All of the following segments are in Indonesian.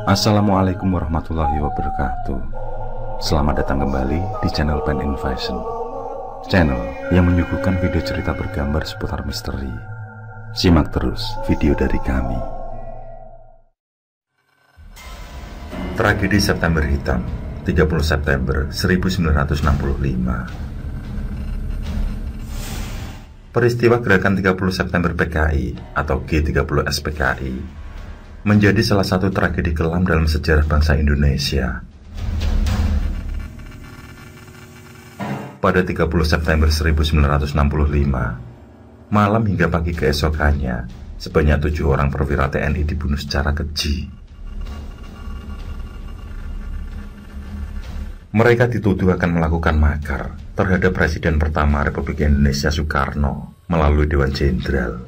Assalamualaikum warahmatullahi wabarakatuh. Selamat datang kembali di channel Pen Invasion, channel yang menyuguhkan video cerita bergambar seputar misteri. Simak terus video dari kami. Tragedi September Hitam, 30 September 1965. Peristiwa gerakan 30 September PKI atau G30S PKI menjadi salah satu tragedi kelam dalam sejarah bangsa Indonesia. Pada 30 September 1965, malam hingga pagi keesokannya, sebanyak 7 orang perwira TNI dibunuh secara keji. Mereka dituduh akan melakukan makar terhadap Presiden pertama Republik Indonesia Soekarno melalui Dewan Jenderal.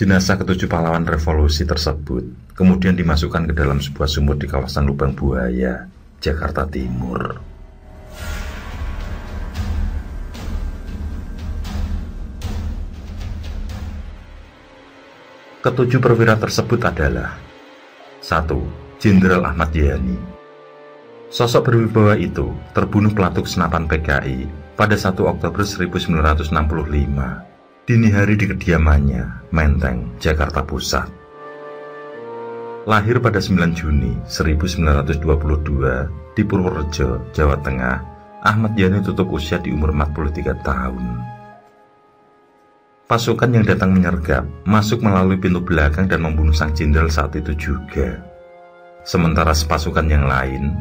Jenazah ketujuh pahlawan revolusi tersebut kemudian dimasukkan ke dalam sebuah sumur di kawasan Lubang Buaya, Jakarta Timur. Ketujuh perwira tersebut adalah 1. Jenderal Ahmad Yani. Sosok berwibawa itu terbunuh pelatuk senapan PKI pada 1 Oktober 1965 dini hari di kediamannya, Menteng, Jakarta Pusat. Lahir pada 9 Juni 1922 di Purworejo, Jawa Tengah, Ahmad Yani tutup usia di umur 43 tahun. Pasukan yang datang menyergap masuk melalui pintu belakang dan membunuh sang jenderal saat itu juga. Sementara pasukan yang lain,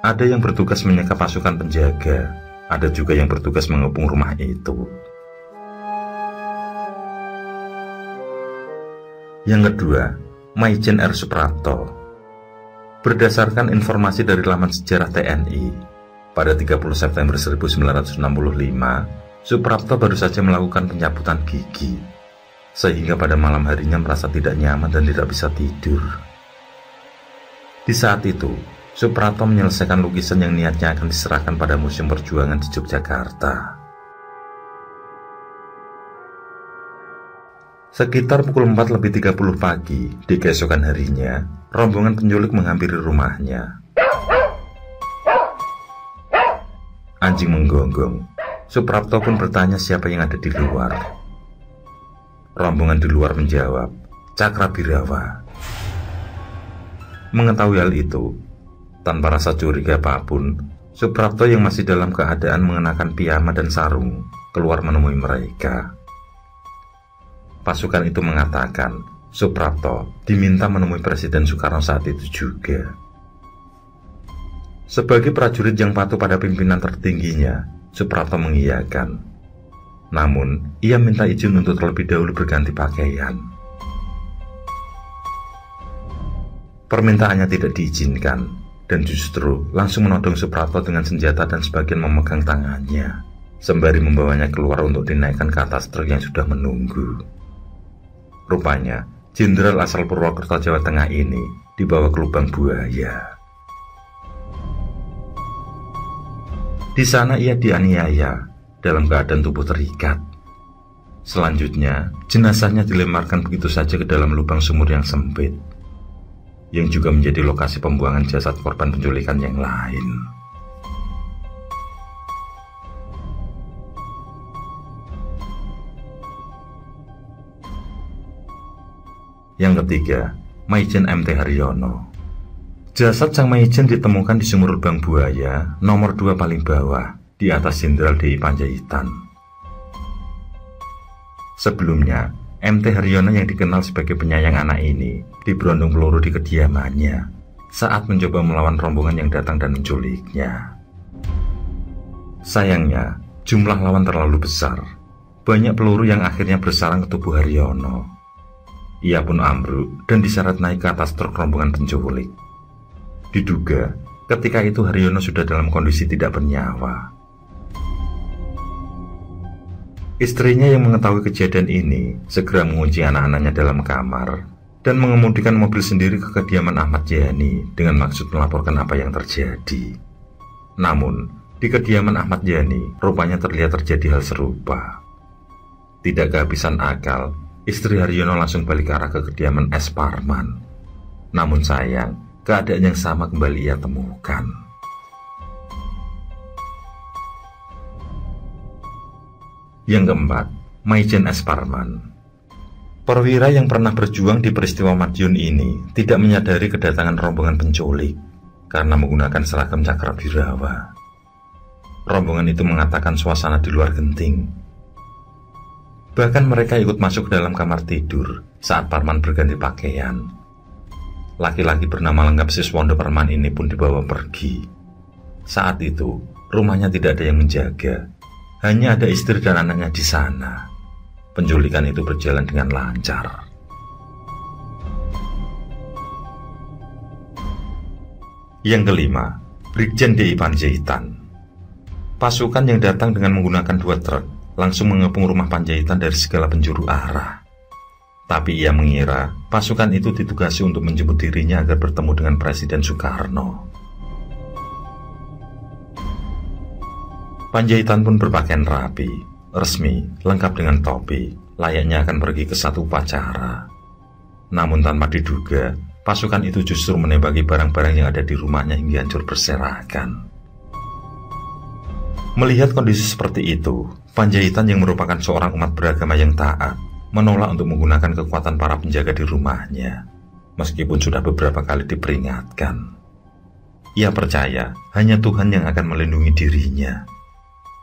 ada yang bertugas menyekap pasukan penjaga, ada juga yang bertugas mengepung rumah itu. Yang kedua, Maijen R. Suprapto. Berdasarkan informasi dari laman sejarah TNI, pada 30 September 1965, Suprapto baru saja melakukan pencabutan gigi, sehingga pada malam harinya merasa tidak nyaman dan tidak bisa tidur. Di saat itu, Suprapto menyelesaikan lukisan yang niatnya akan diserahkan pada Museum Perjuangan di Yogyakarta. Sekitar pukul 4:30 pagi di keesokan harinya, rombongan penculik menghampiri rumahnya. Anjing menggonggong. Suprapto pun bertanya siapa yang ada di luar. Rombongan di luar menjawab, Cakrabirawa. Mengetahui hal itu, tanpa rasa curiga apapun, Suprapto yang masih dalam keadaan mengenakan piyama dan sarung keluar menemui mereka. Pasukan itu mengatakan Suprapto diminta menemui Presiden Soekarno saat itu juga. Sebagai prajurit yang patuh pada pimpinan tertingginya, Suprapto mengiyakan. Namun, ia minta izin untuk terlebih dahulu berganti pakaian. Permintaannya tidak diizinkan, dan justru langsung menodong Suprapto dengan senjata dan sebagian memegang tangannya, sembari membawanya keluar untuk dinaikkan ke atas truk yang sudah menunggu. Rupanya, jenderal asal Purwokerto, Jawa Tengah ini dibawa ke Lubang Buaya. Di sana ia dianiaya dalam keadaan tubuh terikat. Selanjutnya, jenazahnya dilemparkan begitu saja ke dalam lubang sumur yang sempit, yang juga menjadi lokasi pembuangan jasad korban penculikan yang lain. Yang ketiga, Maijen MT Haryono. Jasad sang Maijen ditemukan di sumur Lubang Buaya nomor 2 paling bawah di atas Jenderal DI Panjaitan. Sebelumnya, MT Haryono yang dikenal sebagai penyayang anak ini diberondong peluru di kediamannya saat mencoba melawan rombongan yang datang dan menculiknya. Sayangnya, jumlah lawan terlalu besar. Banyak peluru yang akhirnya bersarang ke tubuh Haryono. Ia pun ambruk dan diseret naik ke atas truk rombongan penculik. Diduga, ketika itu Haryono sudah dalam kondisi tidak bernyawa. Istrinya yang mengetahui kejadian ini segera mengunci anak-anaknya dalam kamar dan mengemudikan mobil sendiri ke kediaman Ahmad Yani dengan maksud melaporkan apa yang terjadi. Namun, di kediaman Ahmad Yani rupanya terlihat terjadi hal serupa. Tidak kehabisan akal, istri Haryono langsung balik ke arah kediaman S. Parman. Namun sayang, keadaan yang sama kembali ia temukan. Yang keempat, Maijen S. Parman. Perwira yang pernah berjuang di peristiwa Madiun ini tidak menyadari kedatangan rombongan penculik karena menggunakan seragam Cakrawirawa. Rombongan itu mengatakan suasana di luar genting. Bahkan mereka ikut masuk ke dalam kamar tidur saat Parman berganti pakaian. Laki-laki bernama lengkap Siswondo Parman ini pun dibawa pergi. Saat itu, rumahnya tidak ada yang menjaga. Hanya ada istri dan anaknya di sana. Penculikan itu berjalan dengan lancar. Yang kelima, Brigjen D.I. Panjaitan. Pasukan yang datang dengan menggunakan 2 truk langsung mengepung rumah Panjaitan dari segala penjuru arah. Tapi ia mengira pasukan itu ditugasi untuk menjemput dirinya agar bertemu dengan Presiden Soekarno. Panjaitan pun berpakaian rapi, resmi, lengkap dengan topi, layaknya akan pergi ke satu upacara. Namun tanpa diduga, pasukan itu justru menembaki barang-barang yang ada di rumahnya hingga hancur berserakan. Melihat kondisi seperti itu, Panjaitan yang merupakan seorang umat beragama yang taat, menolak untuk menggunakan kekuatan para penjaga di rumahnya, meskipun sudah beberapa kali diperingatkan. Ia percaya hanya Tuhan yang akan melindungi dirinya.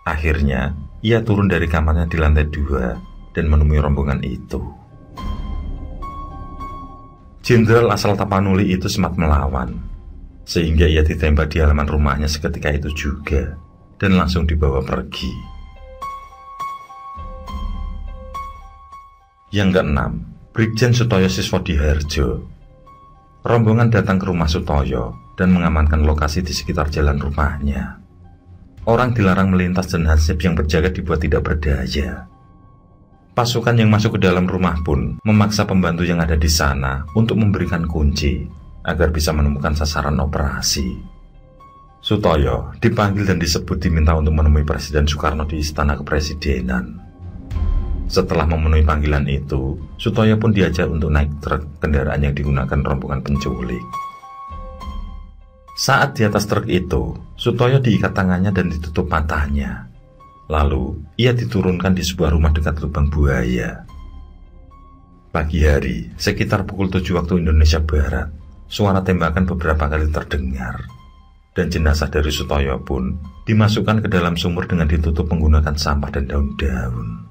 Akhirnya, ia turun dari kamarnya di lantai 2 dan menemui rombongan itu. Jenderal asal Tapanuli itu sempat melawan, sehingga ia ditembak di halaman rumahnya seketika itu juga, dan langsung dibawa pergi. Yang keenam, Brigjen Sutoyo Siswodiharjo. Rombongan datang ke rumah Sutoyo dan mengamankan lokasi di sekitar jalan rumahnya. Orang dilarang melintas dan hansip yang berjaga dibuat tidak berdaya. Pasukan yang masuk ke dalam rumah pun memaksa pembantu yang ada di sana untuk memberikan kunci agar bisa menemukan sasaran operasi. Sutoyo dipanggil dan disebut diminta untuk menemui Presiden Soekarno di Istana Kepresidenan. Setelah memenuhi panggilan itu, Sutoyo pun diajak untuk naik truk kendaraan yang digunakan rombongan penculik. Saat di atas truk itu, Sutoyo diikat tangannya dan ditutup matanya. Lalu, ia diturunkan di sebuah rumah dekat lubang buaya. Pagi hari, sekitar pukul 7 waktu Indonesia Barat, suara tembakan beberapa kali terdengar. Dan jenazah dari Sutoyo pun dimasukkan ke dalam sumur dengan ditutup menggunakan sampah dan daun-daun.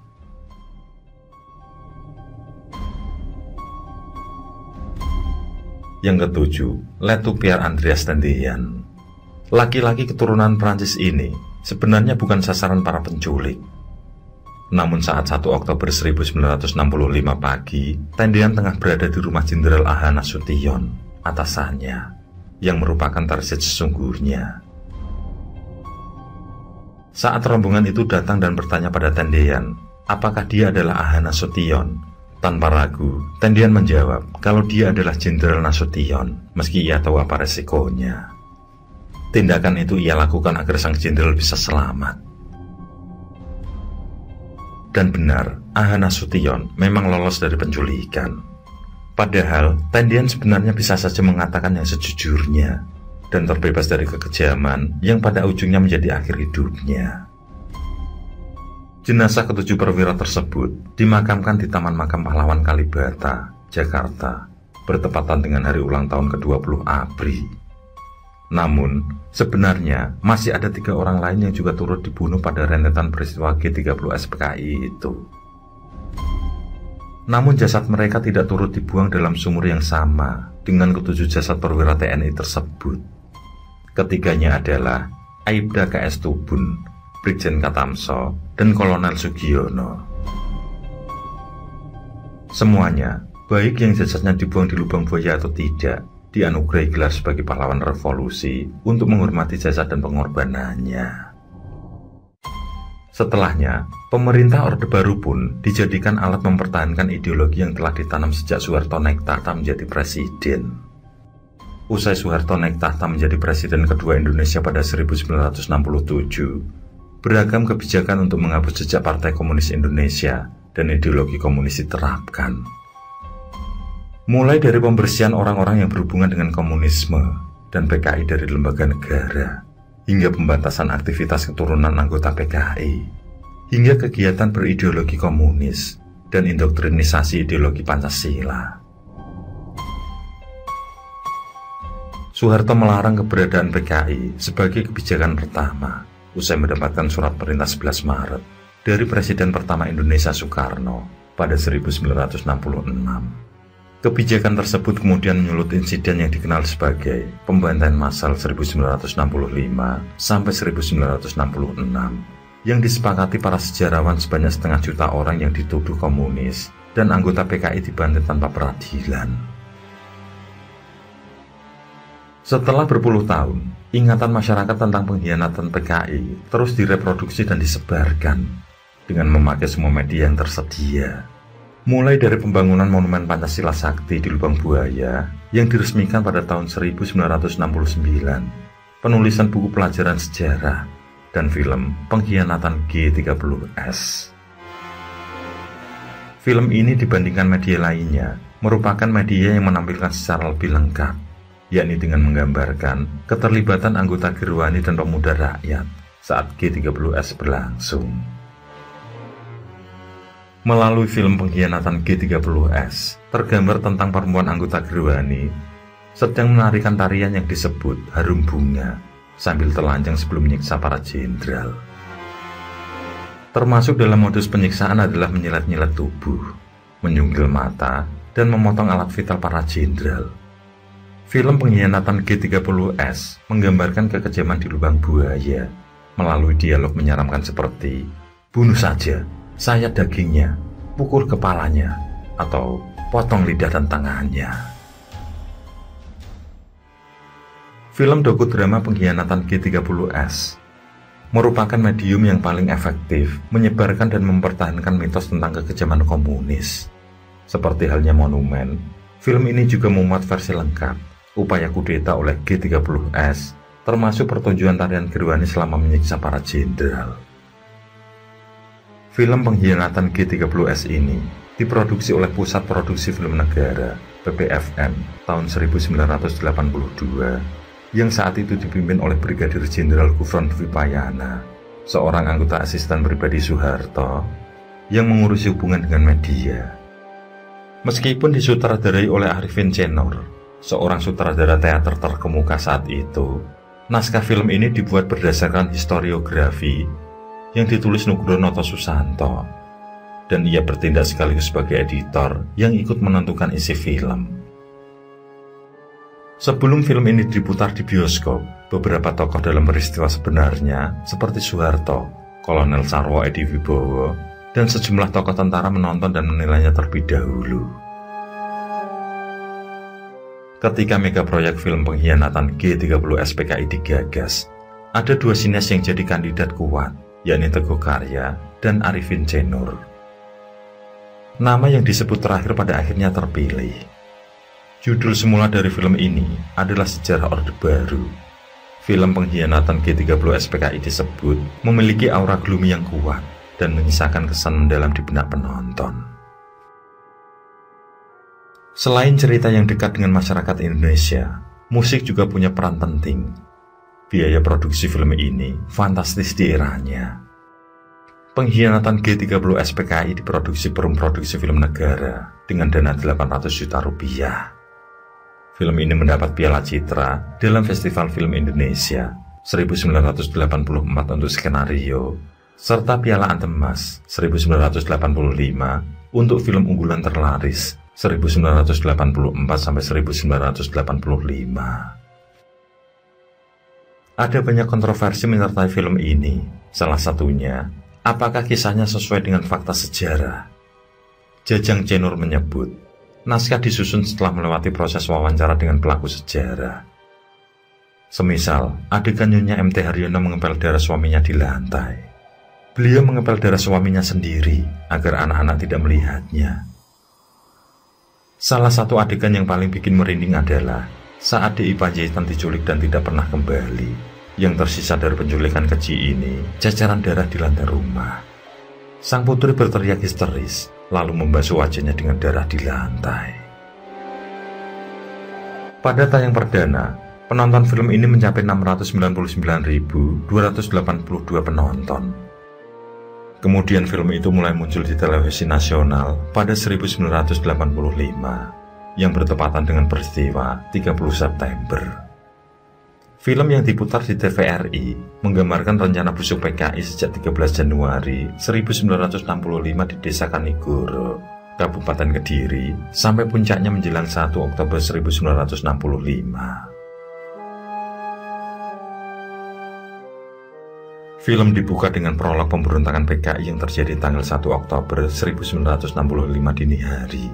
Yang ketujuh, Letu Pierre Andreas Tendean. Laki-laki keturunan Prancis ini sebenarnya bukan sasaran para penculik. Namun saat 1 Oktober 1965 pagi, Tendean tengah berada di rumah Jenderal A.H. Nasution, atasannya, yang merupakan target sesungguhnya. Saat rombongan itu datang dan bertanya pada Tendean, apakah dia adalah A.H. Nasution? Tanpa ragu, Tendean menjawab kalau dia adalah Jenderal Nasution, meski ia tahu apa resikonya. Tindakan itu ia lakukan agar sang jenderal bisa selamat. Dan benar, A.H. Nasution memang lolos dari penculikan. Padahal, Tendean sebenarnya bisa saja mengatakan yang sejujurnya dan terbebas dari kekejaman yang pada ujungnya menjadi akhir hidupnya. Jenazah ketujuh perwira tersebut dimakamkan di Taman Makam Pahlawan Kalibata, Jakarta, bertepatan dengan hari ulang tahun ke-20 ABRI. Namun, sebenarnya masih ada 3 orang lain yang juga turut dibunuh pada rentetan peristiwa G30 SPKI itu. Namun jasad mereka tidak turut dibuang dalam sumur yang sama dengan ketujuh jasad perwira TNI tersebut. Ketiganya adalah Aibda KS Tubun, Brigjen Katamso, dan Kolonel Sugiono. Semuanya, baik yang jasadnya dibuang di lubang buaya atau tidak, dianugerahi gelar sebagai pahlawan revolusi untuk menghormati jasa dan pengorbanannya. Setelahnya, pemerintah Orde Baru pun dijadikan alat mempertahankan ideologi yang telah ditanam sejak Soeharto naik tahta menjadi presiden. Usai Soeharto naik tahta menjadi presiden kedua Indonesia pada 1967, beragam kebijakan untuk menghapus jejak Partai Komunis Indonesia dan ideologi komunis diterapkan. Mulai dari pembersihan orang-orang yang berhubungan dengan komunisme dan PKI dari lembaga negara, hingga pembatasan aktivitas keturunan anggota PKI, hingga kegiatan berideologi komunis dan indoktrinisasi ideologi Pancasila. Soeharto melarang keberadaan PKI sebagai kebijakan pertama usai mendapatkan surat perintah 11 Maret dari Presiden pertama Indonesia Soekarno pada 1966. Kebijakan tersebut kemudian menyulut insiden yang dikenal sebagai pembantaian massal 1965 sampai 1966 yang disepakati para sejarawan sebanyak 0,5 juta orang yang dituduh komunis dan anggota PKI dibantai tanpa peradilan. Setelah berpuluh tahun, ingatan masyarakat tentang pengkhianatan PKI terus direproduksi dan disebarkan dengan memakai semua media yang tersedia. Mulai dari pembangunan Monumen Pancasila Sakti di Lubang Buaya yang diresmikan pada tahun 1969, penulisan buku pelajaran sejarah, dan film Pengkhianatan G30S. Film ini dibandingkan media lainnya merupakan media yang menampilkan secara lebih lengkap, yakni dengan menggambarkan keterlibatan anggota Gerwani dan pemuda rakyat saat G30S berlangsung. Melalui film Pengkhianatan G30S, tergambar tentang perempuan anggota Gerwani sedang menarikan tarian yang disebut Harum Bunga sambil telanjang sebelum menyiksa para jenderal. Termasuk dalam modus penyiksaan adalah menyilet-nyilet tubuh, menyunggil mata, dan memotong alat vital para jenderal. Film Pengkhianatan G30S menggambarkan kekejaman di Lubang Buaya melalui dialog menyeramkan seperti "bunuh saja, sayat dagingnya, pukul kepalanya, atau potong lidah dan tangannya." Film dokudrama Pengkhianatan G30S merupakan medium yang paling efektif menyebarkan dan mempertahankan mitos tentang kekejaman komunis. Seperti halnya Monumen, film ini juga memuat versi lengkap upaya kudeta oleh G30S, termasuk pertunjukan tarian Gerwani selama menyiksa para jenderal. Film Pengkhianatan G30S ini diproduksi oleh Pusat Produksi Film Negara (PPFN) tahun 1982 yang saat itu dipimpin oleh Brigadir Jenderal Gufron Dwipayana, seorang anggota asisten pribadi Soeharto yang mengurusi hubungan dengan media. Meskipun disutradarai oleh Arifin Cenor, seorang sutradara teater terkemuka saat itu, naskah film ini dibuat berdasarkan historiografi yang ditulis Nugroho Susanto, dan ia bertindak sekaligus sebagai editor yang ikut menentukan isi film. Sebelum film ini diputar di bioskop, beberapa tokoh dalam peristiwa sebenarnya seperti Soeharto, Kolonel Sarwo Edi Wibowo, dan sejumlah tokoh tentara menonton dan menilainya terlebih dahulu. Ketika mega proyek film Pengkhianatan G30S PKI digagas, ada dua sineas yang jadi kandidat kuat, yakni Teguh Karya dan Arifin Cenor. Nama yang disebut terakhir pada akhirnya terpilih. Judul semula dari film ini adalah Sejarah Orde Baru. Film Pengkhianatan G30S PKI disebut memiliki aura gloomy yang kuat dan menyisakan kesan mendalam di benak penonton. Selain cerita yang dekat dengan masyarakat Indonesia, musik juga punya peran penting. Biaya produksi film ini fantastis di eranya. Pengkhianatan G30S PKI diproduksi Perum Produksi Film Negara dengan dana 800 juta rupiah. Film ini mendapat Piala Citra dalam Festival Film Indonesia 1984 untuk skenario, serta Piala Antemas 1985 untuk film unggulan terlaris 1984-1985. Ada banyak kontroversi menyertai film ini. Salah satunya, apakah kisahnya sesuai dengan fakta sejarah? Jajang Cenor menyebut, naskah disusun setelah melewati proses wawancara dengan pelaku sejarah. Semisal, adegan Nyonya MT Haryono mengepel darah suaminya di lantai. Beliau mengepel darah suaminya sendiri agar anak-anak tidak melihatnya. Salah satu adegan yang paling bikin merinding adalah saat D.I. Panjaitan diculik dan tidak pernah kembali. Yang tersisa dari penculikan keji ini, ceceran darah di lantai rumah. Sang putri berteriak histeris, lalu membasuh wajahnya dengan darah di lantai. Pada tayang perdana, penonton film ini mencapai 699.282 penonton. Kemudian film itu mulai muncul di televisi nasional pada 1985 yang bertepatan dengan peristiwa 30 September. Film yang diputar di TVRI menggambarkan rencana busuk PKI sejak 13 Januari 1965 di Desa Kanigoro, Kabupaten Kediri, sampai puncaknya menjelang 1 Oktober 1965. Film dibuka dengan prolog pemberontakan PKI yang terjadi tanggal 1 Oktober 1965 dini hari.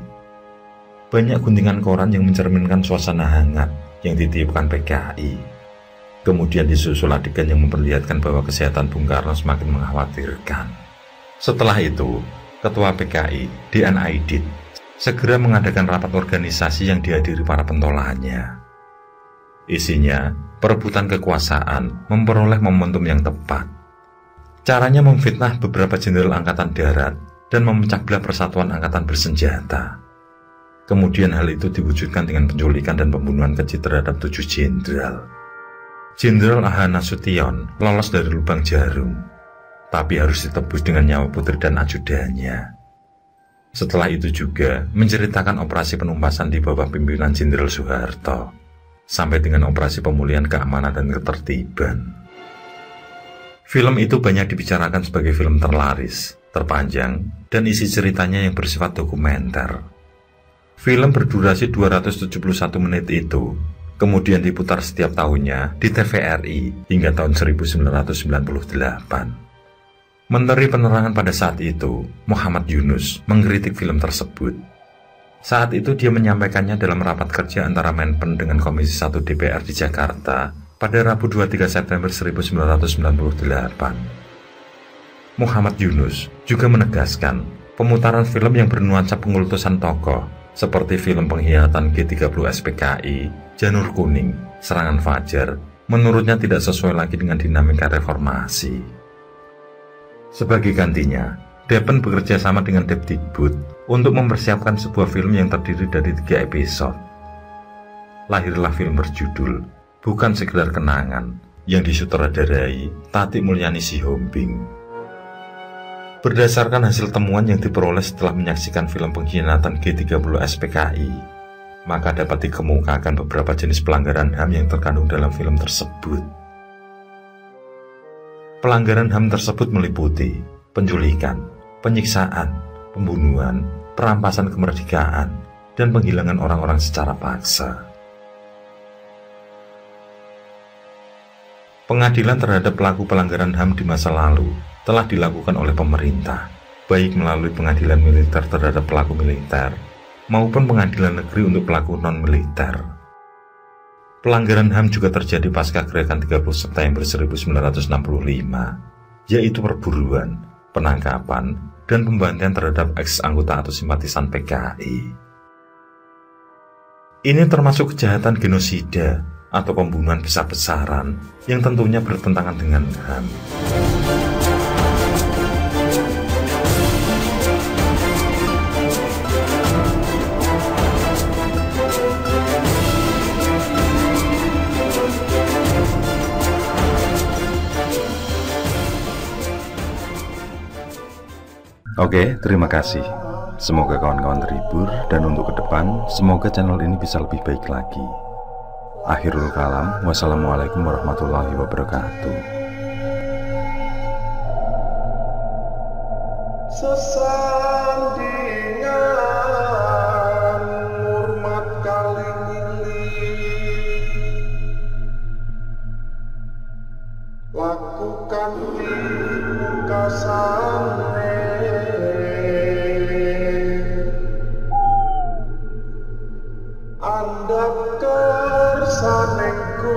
Banyak guntingan koran yang mencerminkan suasana hangat yang ditiupkan PKI. Kemudian disusul adegan yang memperlihatkan bahwa kesehatan Bung Karno semakin mengkhawatirkan. Setelah itu, Ketua PKI, D.N. Aidit, segera mengadakan rapat organisasi yang dihadiri para pentolannya. Isinya, perebutan kekuasaan memperoleh momentum yang tepat. Caranya memfitnah beberapa jenderal angkatan darat dan memecah belah persatuan angkatan bersenjata. Kemudian hal itu diwujudkan dengan penculikan dan pembunuhan keji terhadap 7 jenderal. Jenderal A.H. Nasution lolos dari lubang jarum, tapi harus ditebus dengan nyawa putri dan ajudannya. Setelah itu juga menceritakan operasi penumpasan di bawah pimpinan Jenderal Soeharto, sampai dengan operasi pemulihan keamanan dan ketertiban. Film itu banyak dibicarakan sebagai film terlaris, terpanjang, dan isi ceritanya yang bersifat dokumenter. Film berdurasi 271 menit itu kemudian diputar setiap tahunnya di TVRI hingga tahun 1998. Menteri Penerangan pada saat itu, Muhammad Yunus, mengkritik film tersebut. Saat itu dia menyampaikannya dalam rapat kerja antara Menpen dengan Komisi 1 DPR di Jakarta pada Rabu 23 September 1998. Muhammad Yunus juga menegaskan pemutaran film yang bernuansa pengultusan tokoh seperti film pengkhianatan G30 SPKI, Janur Kuning, Serangan Fajar, menurutnya tidak sesuai lagi dengan dinamika reformasi. Sebagai gantinya, Depen bekerja sama dengan Depdikbud untuk mempersiapkan sebuah film yang terdiri dari 3 episode. Lahirlah film berjudul Bukan Sekedar Kenangan yang disutradarai Tati Mulyani Sihombing. Berdasarkan hasil temuan yang diperoleh setelah menyaksikan film pengkhianatan G30 SPKI, maka dapat dikemukakan beberapa jenis pelanggaran HAM yang terkandung dalam film tersebut. Pelanggaran HAM tersebut meliputi penculikan, penyiksaan, pembunuhan, perampasan kemerdekaan, dan penghilangan orang-orang secara paksa. Pengadilan terhadap pelaku pelanggaran HAM di masa lalu telah dilakukan oleh pemerintah, baik melalui pengadilan militer terhadap pelaku militer, maupun pengadilan negeri untuk pelaku non-militer. Pelanggaran HAM juga terjadi pasca gerakan 30 September 1965, yaitu perburuan, penangkapan, dan pembantaian terhadap ex-anggota atau simpatisan PKI. Ini termasuk kejahatan genosida atau pembunuhan besar-besaran yang tentunya bertentangan dengan HAM. Oke, terima kasih. Semoga kawan-kawan terhibur, dan untuk ke depan, semoga channel ini bisa lebih baik lagi. Akhirul kalam, wassalamualaikum warahmatullahi wabarakatuh. Sesandingan hormat kali lakukan pungkasane Anda kersanengku